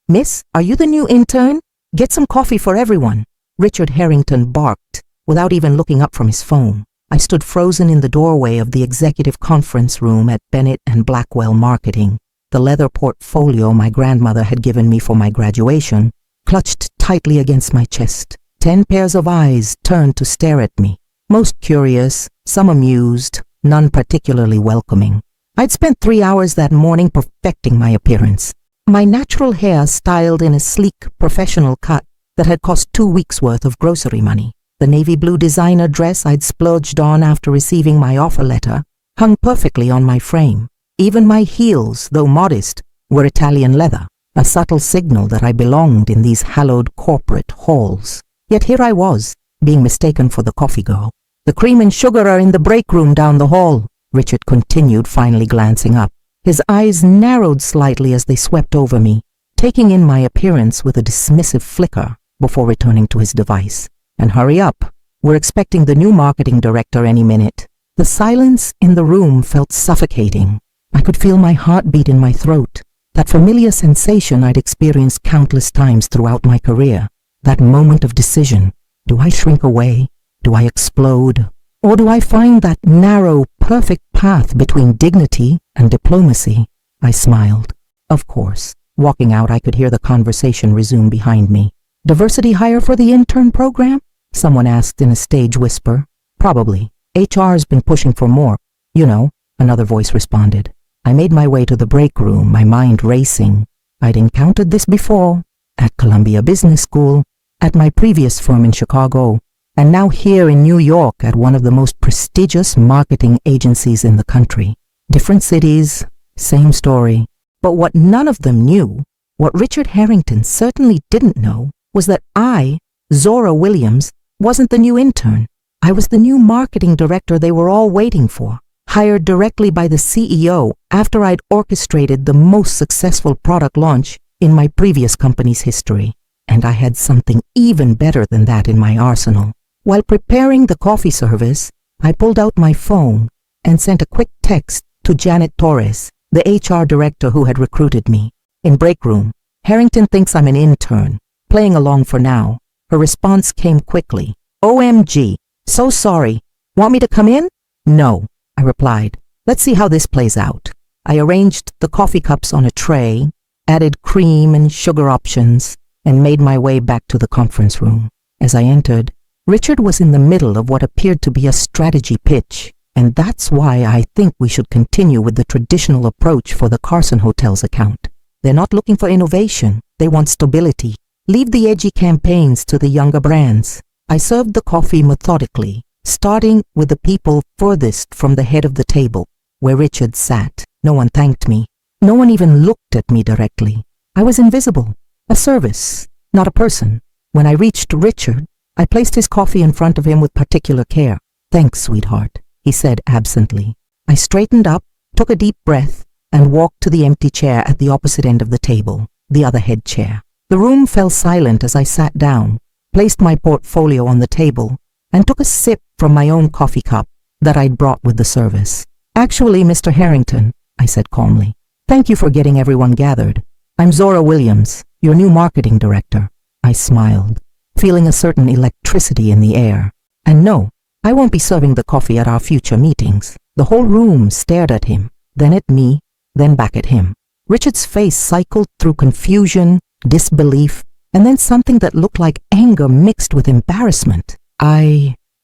"Miss, are you the new intern? Get some coffee for everyone." Richard Harrington barked, without even looking up from his phone. I stood frozen in the doorway of the executive conference room at Bennett and Blackwell Marketing, the leather portfolio my grandmother had given me for my graduation, clutched tightly against my chest. 10 pairs of eyes turned to stare at me, most curious, some amused, none particularly welcoming. I'd spent 3 hours that morning perfecting my appearance. My natural hair styled in a sleek, professional cut that had cost 2 weeks' worth of grocery money. The navy blue designer dress I'd splurged on after receiving my offer letter hung perfectly on my frame. Even my heels, though modest, were Italian leather, a subtle signal that I belonged in these hallowed corporate halls. Yet here I was, being mistaken for the coffee girl. "The cream and sugar are in the break room down the hall," Richard continued, finally glancing up. His eyes narrowed slightly as they swept over me, taking in my appearance with a dismissive flicker before returning to his device. "And hurry up. We're expecting the new marketing director any minute." The silence in the room felt suffocating. I could feel my heartbeat in my throat, that familiar sensation I'd experienced countless times throughout my career, that moment of decision. Do I shrink away? Do I explode? Or do I find that narrow, perfect path between dignity and diplomacy? I smiled. Of course. Walking out, I could hear the conversation resume behind me. "Diversity hire for the intern program?" someone asked in a stage whisper. "Probably. HR's been pushing for more. You know," another voice responded. I made my way to the break room, my mind racing. I'd encountered this before, at Columbia Business School, at my previous firm in Chicago, and now here in New York at one of the most prestigious marketing agencies in the country. Different cities, same story. But what none of them knew, what Richard Harrington certainly didn't know, was that I, Zora Williams, wasn't the new intern. I was the new marketing director they were all waiting for, hired directly by the CEO after I'd orchestrated the most successful product launch in my previous company's history. And I had something even better than that in my arsenal. While preparing the coffee service, I pulled out my phone and sent a quick text to Janet Torres, the HR director who had recruited me. In break room, "Harrington thinks I'm an intern. Playing along for now." Her response came quickly. "OMG, so sorry. Want me to come in?" "No," I replied. "Let's see how this plays out." I arranged the coffee cups on a tray, added cream and sugar options, and made my way back to the conference room. As I entered, Richard was in the middle of what appeared to be a strategy pitch, and that's why I think we should continue with the traditional approach for the Carson Hotel's account. They're not looking for innovation, they want stability. Leave the edgy campaigns to the younger brands. I served the coffee methodically, starting with the people furthest from the head of the table, where Richard sat. No one thanked me. No one even looked at me directly. I was invisible, a service, not a person. When I reached Richard, I placed his coffee in front of him with particular care. "Thanks, sweetheart," he said absently. I straightened up, took a deep breath, and walked to the empty chair at the opposite end of the table, the other head chair. The room fell silent as I sat down, placed my portfolio on the table, and took a sip from my own coffee cup that I'd brought with the service. "Actually, Mr. Harrington," I said calmly, "thank you for getting everyone gathered. I'm Zora Williams, your new marketing director." I smiled, feeling a certain electricity in the air. "And no, I won't be serving the coffee at our future meetings." The whole room stared at him, then at me, then back at him. Richard's face cycled through confusion, disbelief, and then something that looked like anger mixed with embarrassment.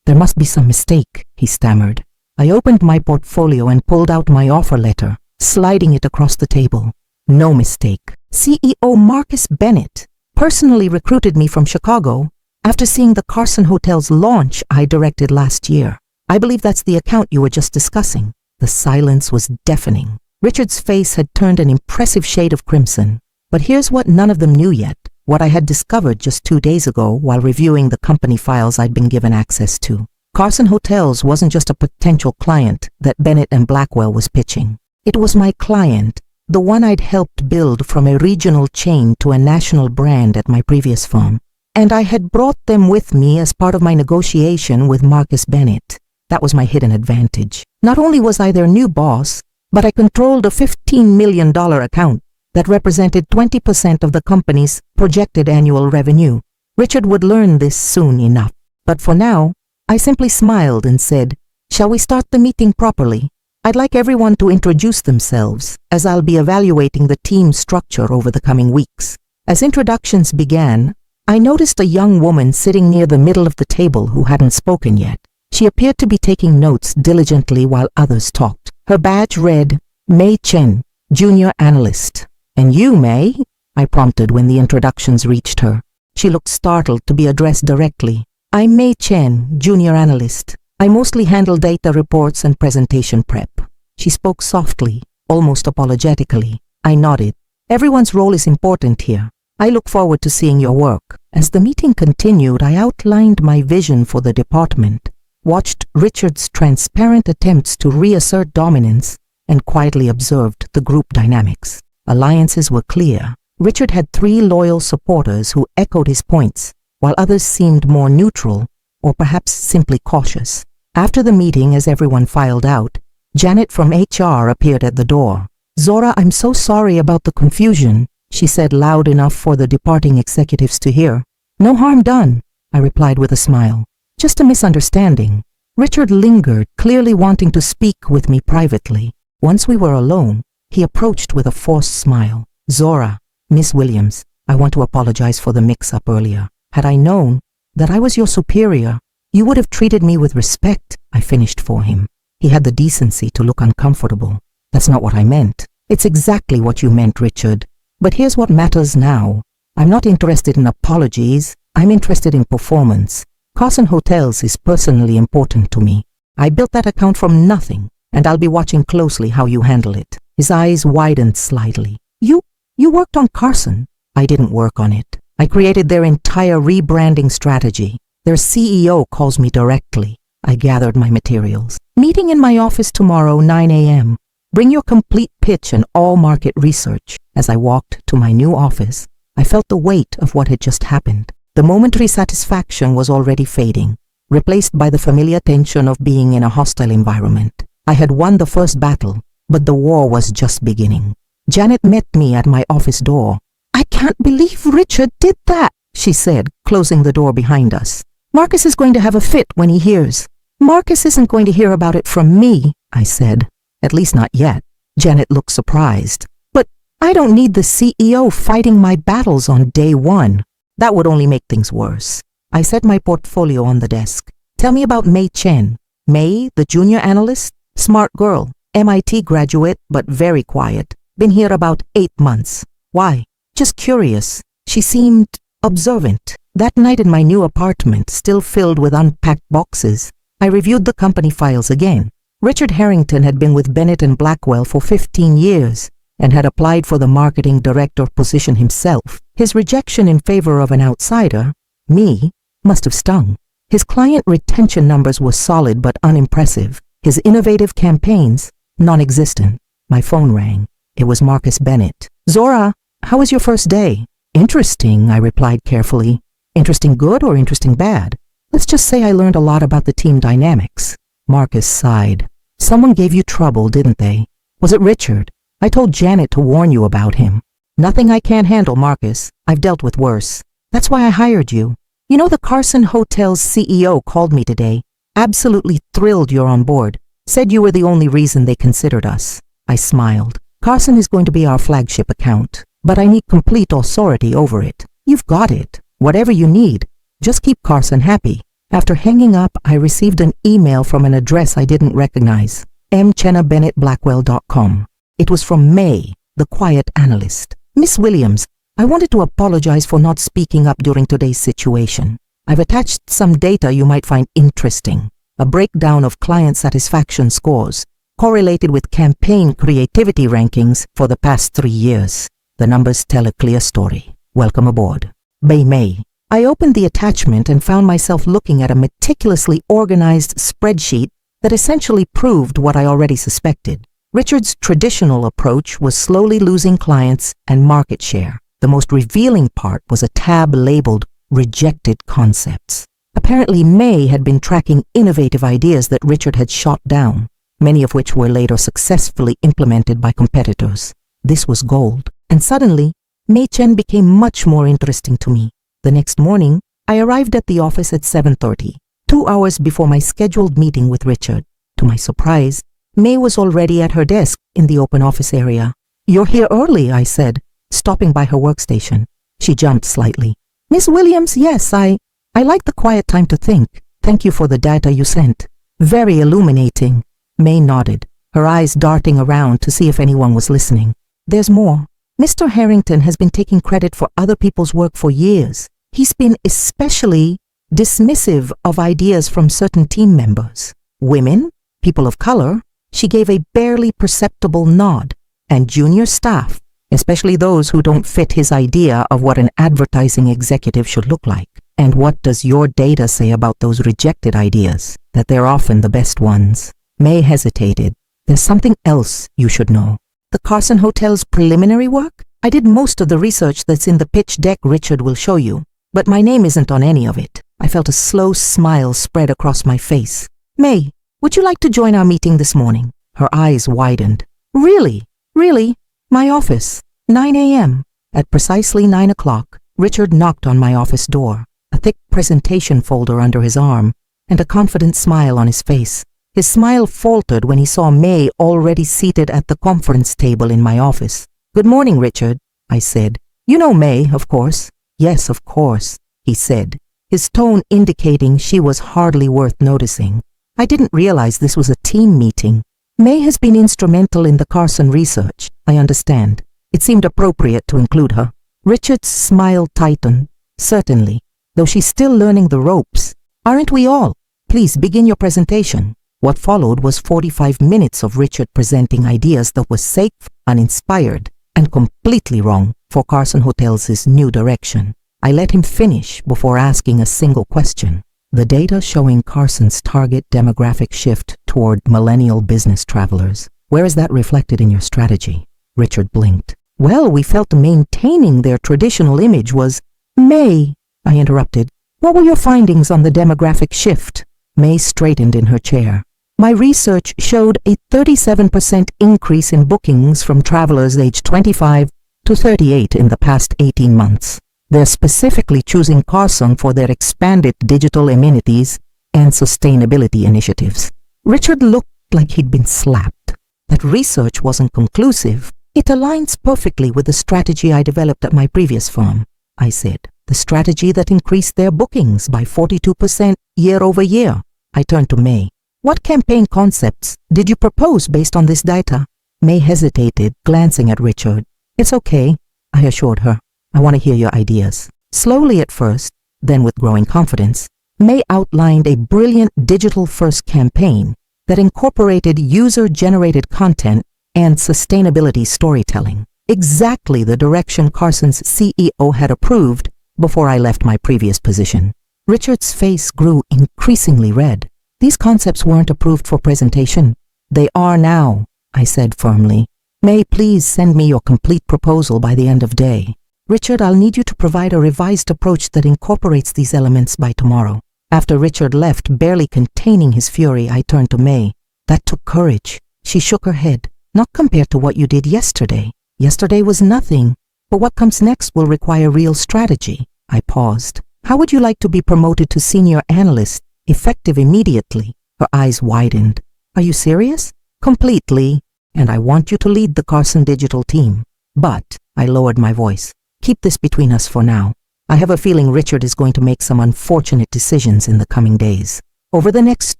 There must be some mistake," he stammered. I opened my portfolio and pulled out my offer letter, sliding it across the table. "No mistake. CEO Marcus Bennett personally recruited me from Chicago after seeing the Carson Hotel's launch I directed last year. I believe that's the account you were just discussing." The silence was deafening. Richard's face had turned an impressive shade of crimson. But here's what none of them knew yet, what I had discovered just 2 days ago while reviewing the company files I'd been given access to. Carson Hotels wasn't just a potential client that Bennett and Blackwell was pitching. It was my client, the one I'd helped build from a regional chain to a national brand at my previous firm. And I had brought them with me as part of my negotiation with Marcus Bennett. That was my hidden advantage. Not only was I their new boss, but I controlled a $15 million account. that represented 20% of the company's projected annual revenue. Richard would learn this soon enough. But for now, I simply smiled and said, "Shall we start the meeting properly? I'd like everyone to introduce themselves, as I'll be evaluating the team structure over the coming weeks." As introductions began, I noticed a young woman sitting near the middle of the table who hadn't spoken yet. She appeared to be taking notes diligently while others talked. Her badge read, Mei Chen, Junior Analyst. "And you, Mei?" I prompted when the introductions reached her. She looked startled to be addressed directly. "I'm Mei Chen, Junior Analyst. I mostly handle data reports and presentation prep." She spoke softly, almost apologetically. I nodded. "Everyone's role is important here. I look forward to seeing your work." As the meeting continued, I outlined my vision for the department, watched Richard's transparent attempts to reassert dominance, and quietly observed the group dynamics. Alliances were clear. Richard had 3 loyal supporters who echoed his points, while others seemed more neutral, or perhaps simply cautious. After the meeting, as everyone filed out, Janet from HR appeared at the door. "Zora, I'm so sorry about the confusion," she said loud enough for the departing executives to hear. "No harm done," I replied with a smile. "Just a misunderstanding." Richard lingered, clearly wanting to speak with me privately. Once we were alone, he approached with a forced smile. "Zora, Miss Williams, I want to apologize for the mix-up earlier. Had I known that I was your superior, you would have treated me with respect," I finished for him. He had the decency to look uncomfortable. "That's not what I meant." "It's exactly what you meant, Richard. But here's what matters now. I'm not interested in apologies. I'm interested in performance. Carson Hotels is personally important to me. I built that account from nothing, and I'll be watching closely how you handle it." His eyes widened slightly. You worked on Carson?" "I didn't work on it. I created their entire rebranding strategy. Their CEO calls me directly." I gathered my materials. "Meeting in my office tomorrow, 9 a.m. Bring your complete pitch and all market research." As I walked to my new office, I felt the weight of what had just happened. The momentary satisfaction was already fading, replaced by the familiar tension of being in a hostile environment. I had won the first battle, but the war was just beginning. Janet met me at my office door. "I can't believe Richard did that," she said, closing the door behind us. "Marcus is going to have a fit when he hears." "Marcus isn't going to hear about it from me," I said. "At least not yet." Janet looked surprised. "But I don't need the CEO fighting my battles on day one. That would only make things worse." I set my portfolio on the desk. "Tell me about Mei Chen." "Mei, the junior analyst? Smart girl. MIT graduate, but very quiet. Been here about 8 months. Why?" "Just curious." She seemed observant. That night in my new apartment, still filled with unpacked boxes, I reviewed the company files again. Richard Harrington had been with Bennett and Blackwell for 15 years and had applied for the marketing director position himself. His rejection in favor of an outsider, me, must have stung. His client retention numbers were solid but unimpressive. His innovative campaigns, non-existent. My phone rang. It was Marcus Bennett. "Zora, how was your first day?" "Interesting," I replied carefully. "Interesting good or interesting bad?" "Let's just say I learned a lot about the team dynamics." Marcus sighed. "Someone gave you trouble, didn't they?" "Was it Richard? I told Janet to warn you about him." "Nothing I can't handle, Marcus. I've dealt with worse. That's why I hired you. You know, the Carson Hotel's CEO called me today. Absolutely thrilled you're on board. Said you were the only reason they considered us." I smiled. "Carson is going to be our flagship account, but I need complete authority over it." "You've got it. Whatever you need. Just keep Carson happy." After hanging up, I received an email from an address I didn't recognize. mchennabennettblackwell.com. It was from May, the quiet analyst. "Miss Williams, I wanted to apologize for not speaking up during today's situation. I've attached some data you might find interesting. A breakdown of client satisfaction scores, correlated with campaign creativity rankings for the past 3 years. The numbers tell a clear story. Welcome aboard. By May." I opened the attachment and found myself looking at a meticulously organized spreadsheet that essentially proved what I already suspected. Richard's traditional approach was slowly losing clients and market share. The most revealing part was a tab labeled Rejected Concepts. Apparently, May had been tracking innovative ideas that Richard had shot down, many of which were later successfully implemented by competitors. This was gold. And suddenly, Mei Chen became much more interesting to me. The next morning, I arrived at the office at 7:30, 2 hours before my scheduled meeting with Richard. To my surprise, Mei was already at her desk in the open office area. "You're here early," I said, stopping by her workstation. She jumped slightly. "Miss Williams, yes, I like the quiet time to think. Thank you for the data you sent. Very illuminating." Mei nodded, her eyes darting around to see if anyone was listening. "There's more. Mr. Harrington has been taking credit for other people's work for years. He's been especially dismissive of ideas from certain team members. Women, people of color," she gave a barely perceptible nod, "and junior staff, especially those who don't fit his idea of what an advertising executive should look like. And what does your data say about those rejected ideas? That they're often the best ones." Mei hesitated. "There's something else you should know. The Carson Hotel's preliminary work? I did most of the research that's in the pitch deck Richard will show you, but my name isn't on any of it." I felt a slow smile spread across my face. "Mei, would you like to join our meeting this morning?" Her eyes widened. "Really? Really? My office, 9 a.m. At precisely 9 o'clock, Richard knocked on my office door, a thick presentation folder under his arm, and a confident smile on his face. His smile faltered when he saw Mei already seated at the conference table in my office. "Good morning, Richard," I said. "You know Mei, of course." "Yes, of course," he said, his tone indicating she was hardly worth noticing. "I didn't realize this was a team meeting. Mei has been instrumental in the Carson research, I understand. It seemed appropriate to include her." Richard's smile tightened. "Certainly, though she's still learning the ropes. Aren't we all? Please begin your presentation." What followed was 45 minutes of Richard presenting ideas that were safe, uninspired, and completely wrong for Carson Hotels' new direction. I let him finish before asking a single question. "The data showing Carson's target demographic shift toward millennial business travelers, where is that reflected in your strategy?" Richard blinked. "Well, we felt maintaining their traditional image was—" "Mei," I interrupted, "what were your findings on the demographic shift?" Mei straightened in her chair. "My research showed a 37% increase in bookings from travelers aged 25 to 38 in the past 18 months. They're specifically choosing Carson for their expanded digital amenities and sustainability initiatives." Richard looked like he'd been slapped. "That research wasn't conclusive. It aligns perfectly with the strategy I developed at my previous firm," I said. "The strategy that increased their bookings by 42% year over year." I turned to Mei. "What campaign concepts did you propose based on this data?" Mei hesitated, glancing at Richard. "It's okay," I assured her. "I want to hear your ideas." Slowly at first, then with growing confidence, Mei outlined a brilliant digital-first campaign that incorporated user-generated content and sustainability storytelling, exactly the direction Carson's CEO had approved before I left my previous position. Richard's face grew increasingly red. "These concepts weren't approved for presentation." "They are now," I said firmly. "Mei, please send me your complete proposal by the end of day." "Richard, I'll need you to provide a revised approach that incorporates these elements by tomorrow." After Richard left, barely containing his fury, I turned to Mei. "That took courage." She shook her head. "Not compared to what you did yesterday. Yesterday was nothing. But what comes next will require real strategy." I paused. "How would you like to be promoted to senior analyst, effective immediately?" Her eyes widened. "Are you serious?" "Completely. And I want you to lead the Carson digital team. But," I lowered my voice, "keep this between us for now. I have a feeling Richard is going to make some unfortunate decisions in the coming days." Over the next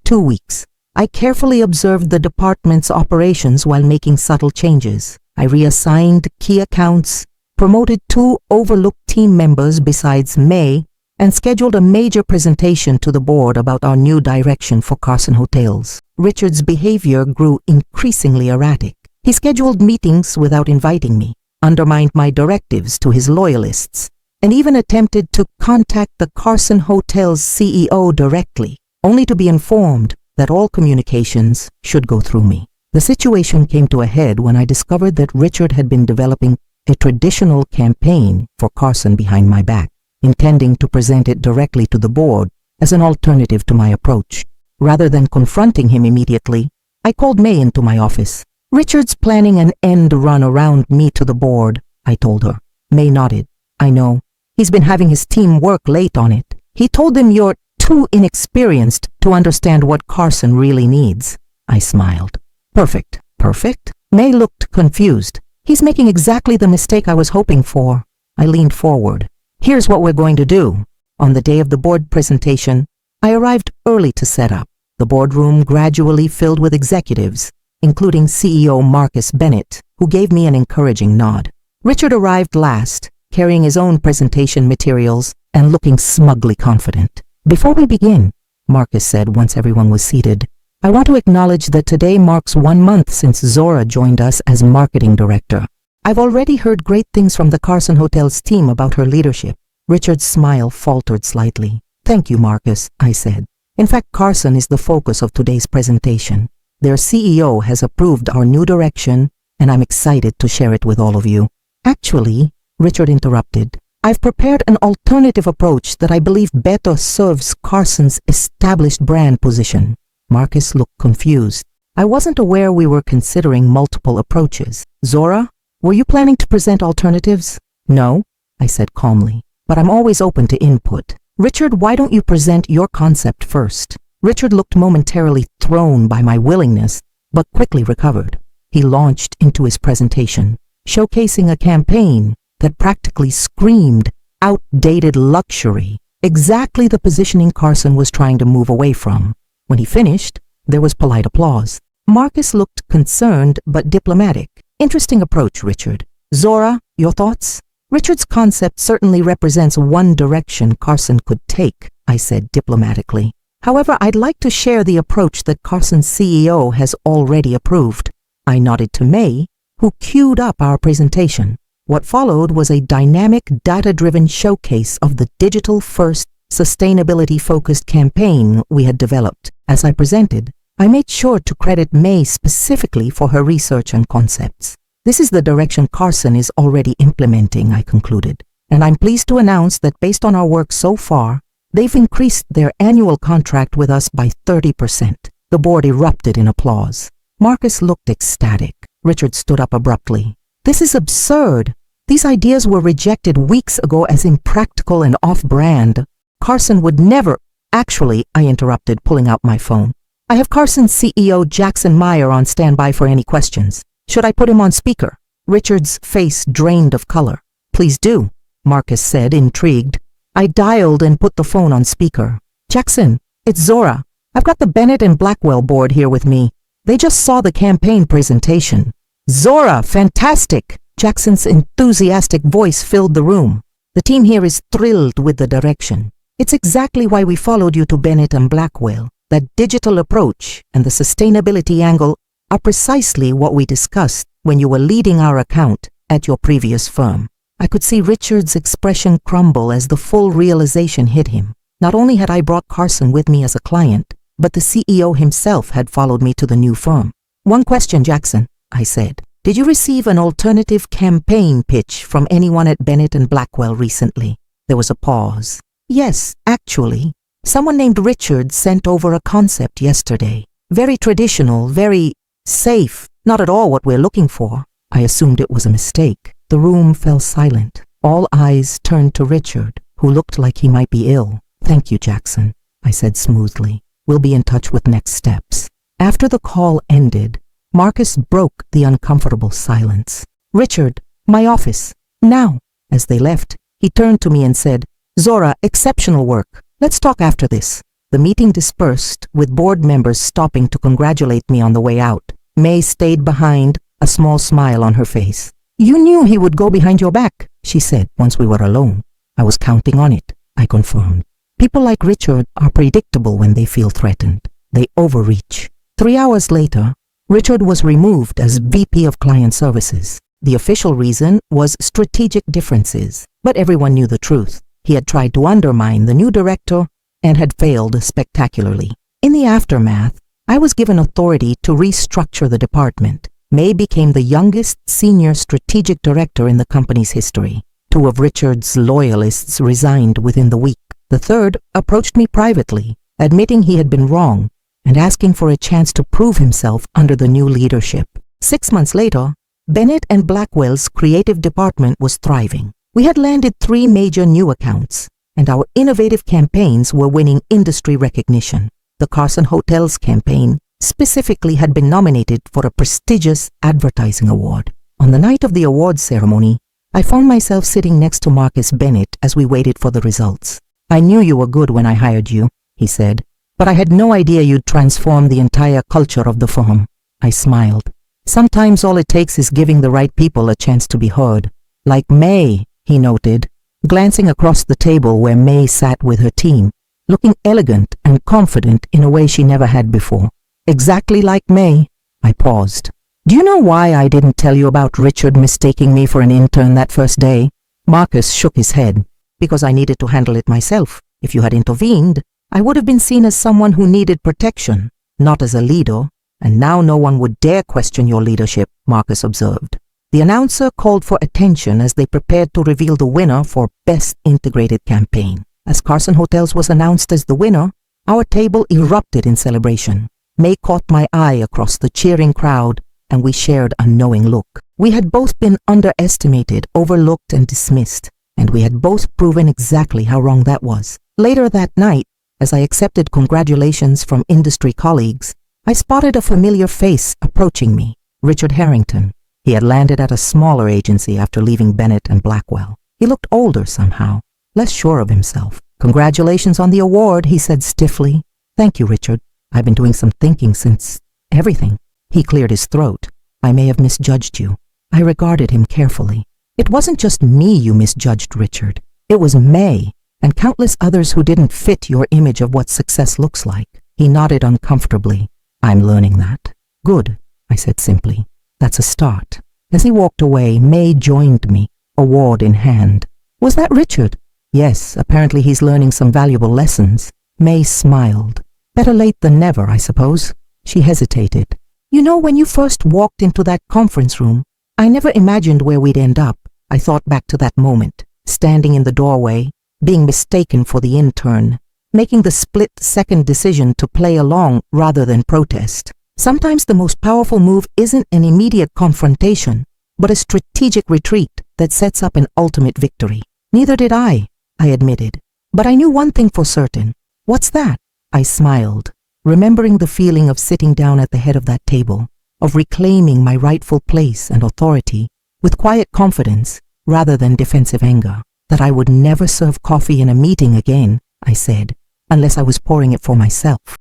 2 weeks, I carefully observed the department's operations while making subtle changes. I reassigned key accounts, promoted 2 overlooked team members besides Mei, and scheduled a major presentation to the board about our new direction for Carson Hotels. Richard's behavior grew increasingly erratic. He scheduled meetings without inviting me, undermined my directives to his loyalists, and even attempted to contact the Carson Hotels CEO directly, only to be informed that all communications should go through me. The situation came to a head when I discovered that Richard had been developing a traditional campaign for Carson behind my back, intending to present it directly to the board as an alternative to my approach. Rather than confronting him immediately, I called Mei into my office. Richard's planning an end run around me to the board, I told her. May nodded. I know. He's been having his team work late on it. He told them you're too inexperienced to understand what Carson really needs. I smiled. Perfect. Perfect? May looked confused. He's making exactly the mistake I was hoping for. I leaned forward. Here's what we're going to do. On the day of the board presentation, I arrived early to set up. The boardroom gradually filled with executives, including CEO Marcus Bennett, who gave me an encouraging nod. Richard arrived last, carrying his own presentation materials and looking smugly confident. Before we begin, Marcus said once everyone was seated, I want to acknowledge that today marks 1 month since Zora joined us as marketing director. I've already heard great things from the Carson Hotel's team about her leadership. Richard's smile faltered slightly. Thank you, Marcus, I said. In fact, Carson is the focus of today's presentation. Their CEO has approved our new direction, and I'm excited to share it with all of you. Actually, Richard interrupted, I've prepared an alternative approach that I believe better serves Carson's established brand position. Marcus looked confused. I wasn't aware we were considering multiple approaches. Zora, were you planning to present alternatives? No, I said calmly, but I'm always open to input. Richard, why don't you present your concept first? Richard looked momentarily thrown by my willingness, but quickly recovered. He launched into his presentation, showcasing a campaign that practically screamed outdated luxury, exactly the positioning Carson was trying to move away from. When he finished, there was polite applause. Marcus looked concerned but diplomatic. Interesting approach, Richard. Zora, your thoughts? Richard's concept certainly represents one direction Carson could take, I said diplomatically. However, I'd like to share the approach that Carson's CEO has already approved. I nodded to May, who queued up our presentation. What followed was a dynamic, data-driven showcase of the digital-first, sustainability-focused campaign we had developed. As I presented, I made sure to credit May specifically for her research and concepts. This is the direction Carson is already implementing, I concluded, and I'm pleased to announce that based on our work so far, they've increased their annual contract with us by 30%. The board erupted in applause. Marcus looked ecstatic. Richard stood up abruptly. This is absurd. These ideas were rejected weeks ago as impractical and off-brand. Carson would never... Actually, I interrupted, pulling out my phone. I have Carson's CEO Jackson Meyer on standby for any questions. Should I put him on speaker? Richard's face drained of color. Please do, Marcus said, intrigued. I dialed and put the phone on speaker. Jackson, it's Zora. I've got the Bennett and Blackwell board here with me. They just saw the campaign presentation. Zora, fantastic! Jackson's enthusiastic voice filled the room. The team here is thrilled with the direction. It's exactly why we followed you to Bennett and Blackwell. That digital approach and the sustainability angle are precisely what we discussed when you were leading our account at your previous firm. I could see Richard's expression crumble as the full realization hit him. Not only had I brought Carson with me as a client, but the CEO himself had followed me to the new firm. One question, Jackson, I said. Did you receive an alternative campaign pitch from anyone at Bennett and Blackwell recently? There was a pause. Yes, actually. Someone named Richard sent over a concept yesterday. Very traditional, very safe. Not at all what we're looking for. I assumed it was a mistake. The room fell silent. All eyes turned to Richard, who looked like he might be ill. Thank you, Jackson, I said smoothly. We'll be in touch with next steps. After the call ended, Marcus broke the uncomfortable silence. Richard, my office, now. As they left, he turned to me and said, Zora, exceptional work. Let's talk after this. The meeting dispersed, with board members stopping to congratulate me on the way out. May stayed behind, a small smile on her face. You knew he would go behind your back, she said once we were alone. I was counting on it, I confirmed. People like Richard are predictable when they feel threatened. They overreach. 3 hours later, Richard was removed as VP of Client Services. The official reason was strategic differences, but everyone knew the truth. He had tried to undermine the new director and had failed spectacularly. In the aftermath, I was given authority to restructure the department. May became the youngest senior strategic director in the company's history. 2 of Richard's loyalists resigned within the week. The third approached me privately, admitting he had been wrong and asking for a chance to prove himself under the new leadership. 6 months later, Bennett and Blackwell's creative department was thriving. We had landed 3 major new accounts, and our innovative campaigns were winning industry recognition. The Carson Hotel's campaign specifically had been nominated for a prestigious advertising award. On the night of the awards ceremony, I found myself sitting next to Marcus Bennett as we waited for the results. "I knew you were good when I hired you," he said, "but I had no idea you'd transform the entire culture of the firm." I smiled. "Sometimes all it takes is giving the right people a chance to be heard. Like May," he noted, glancing across the table where May sat with her team, looking elegant and confident in a way she never had before. "Exactly like May." I paused. "Do you know why I didn't tell you about Richard mistaking me for an intern that first day?" Marcus shook his head. "Because I needed to handle it myself. If you had intervened, I would have been seen as someone who needed protection, not as a leader, and now no one would dare question your leadership," Marcus observed. The announcer called for attention as they prepared to reveal the winner for Best Integrated Campaign. As Carson Hotels was announced as the winner, our table erupted in celebration. May caught my eye across the cheering crowd, and we shared a knowing look. We had both been underestimated, overlooked, and dismissed, and we had both proven exactly how wrong that was. Later that night, as I accepted congratulations from industry colleagues, I spotted a familiar face approaching me, Richard Harrington. He had landed at a smaller agency after leaving Bennett and Blackwell. He looked older somehow, less sure of himself. "Congratulations on the award," he said stiffly. "Thank you, Richard. I've been doing some thinking since everything." He cleared his throat. "I may have misjudged you." I regarded him carefully. "It wasn't just me you misjudged, Richard. It was May and countless others who didn't fit your image of what success looks like." He nodded uncomfortably. "I'm learning that." "Good," I said simply. "That's a start." As he walked away, May joined me, award in hand. "Was that Richard?" "Yes, apparently he's learning some valuable lessons." May smiled. "Better late than never, I suppose." She hesitated. "You know, when you first walked into that conference room, I never imagined where we'd end up." I thought back to that moment, standing in the doorway, being mistaken for the intern, making the split-second decision to play along rather than protest. Sometimes the most powerful move isn't an immediate confrontation, but a strategic retreat that sets up an ultimate victory. "Neither did I admitted. "But I knew one thing for certain." "What's that?" I smiled, remembering the feeling of sitting down at the head of that table, of reclaiming my rightful place and authority with quiet confidence rather than defensive anger. "That I would never serve coffee in a meeting again," I said, "unless I was pouring it for myself."